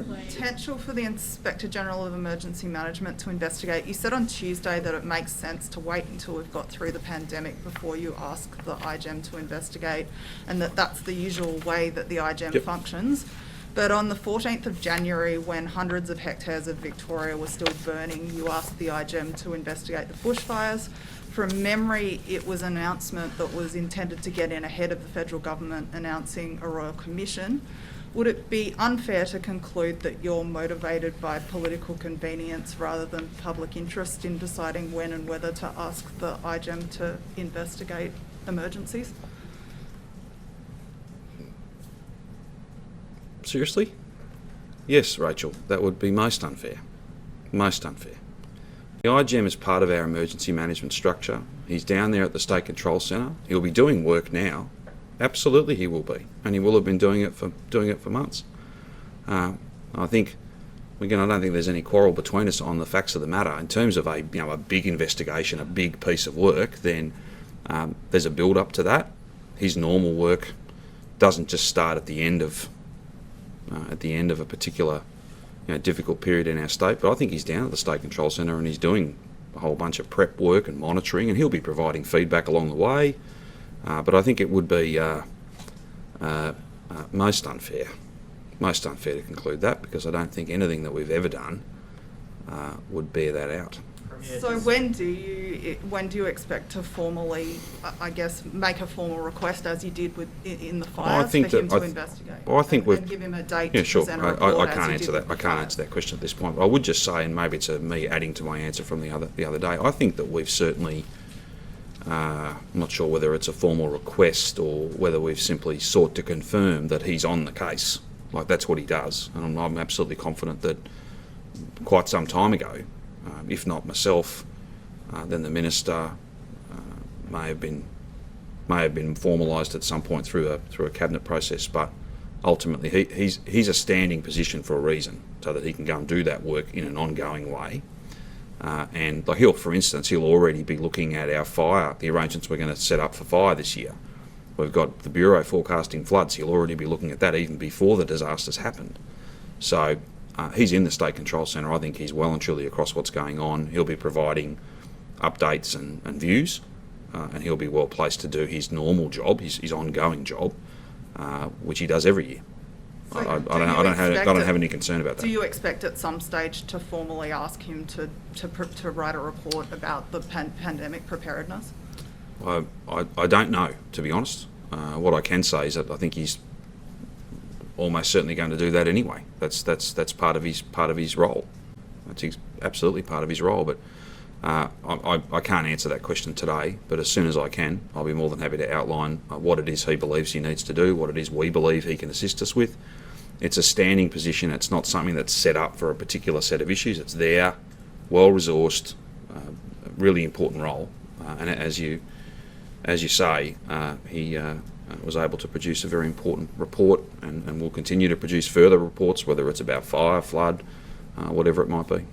potential for the Inspector General of Emergency Management to investigate. You said on Tuesday that it makes sense to wait until we've got through the pandemic before you ask the IGEM to investigate, and that's the usual way that the IGEM functions. But on the 14th of January, when hundreds of hectares of Victoria were still burning, you asked the IGEM to investigate the bushfires. From memory, it was an announcement that was intended to get in ahead of the federal government announcing a royal commission. Would it be unfair to conclude that you're motivated by political convenience rather than public interest in deciding when and whether to ask the IGEM to investigate emergencies? Seriously? Yes, Rachel, that would be most unfair. Most unfair. The IGEM is part of our emergency management structure. He's down there at the State Control Centre. He'll be doing work now. Absolutely he will be. And he will have been doing it for months. I don't think there's any quarrel between us on the facts of the matter. In terms of a big investigation, a big piece of work, then there's a build up to that. His normal work doesn't just start at the end of a particular difficult period in our state, but I think he's down at the State Control Centre and he's doing a whole bunch of prep work and monitoring, and he'll be providing feedback along the way. But I think it would be most unfair to conclude that, because I don't think anything that we've ever done would bear that out. So when do you expect to formally, I guess, make a formal request, as you did in the fires, for him to investigate? Well, I think and give him a date to sure. present a report. I can't answer that. I can't answer that question at this point. But I would just say, and maybe it's me adding to my answer from the other day, I think that we've certainly, I'm not sure whether it's a formal request or whether we've simply sought to confirm that he's on the case. Like, that's what he does, and I'm absolutely confident that quite some time ago, if not myself, then the minister may have been formalised at some point through a cabinet process. But ultimately, he's a standing position for a reason, so that he can go and do that work in an ongoing way. And like he'll already be looking at our fire, the arrangements we're going to set up for fire this year. We've got the Bureau forecasting floods. He'll already be looking at that even before the disasters happened. So he's in the State Control Centre. I think he's well and truly across what's going on. He'll be providing updates and views, and he'll be well placed to do his normal job, his ongoing job, which he does every year. So I don't have any concern about that. Do you expect at some stage to formally ask him to write a report about the pandemic preparedness? I don't know, to be honest. What I can say is that I think he's almost certainly going to do that anyway. That's part of his role. That's absolutely part of his role. But I can't answer that question today. But as soon as I can, I'll be more than happy to outline what it is he believes he needs to do, what it is we believe he can assist us with. It's a standing position. It's not something that's set up for a particular set of issues. It's there, well resourced, really important role. And as you say, he was able to produce a very important report, and will continue to produce further reports, whether it's about fire, flood, whatever it might be.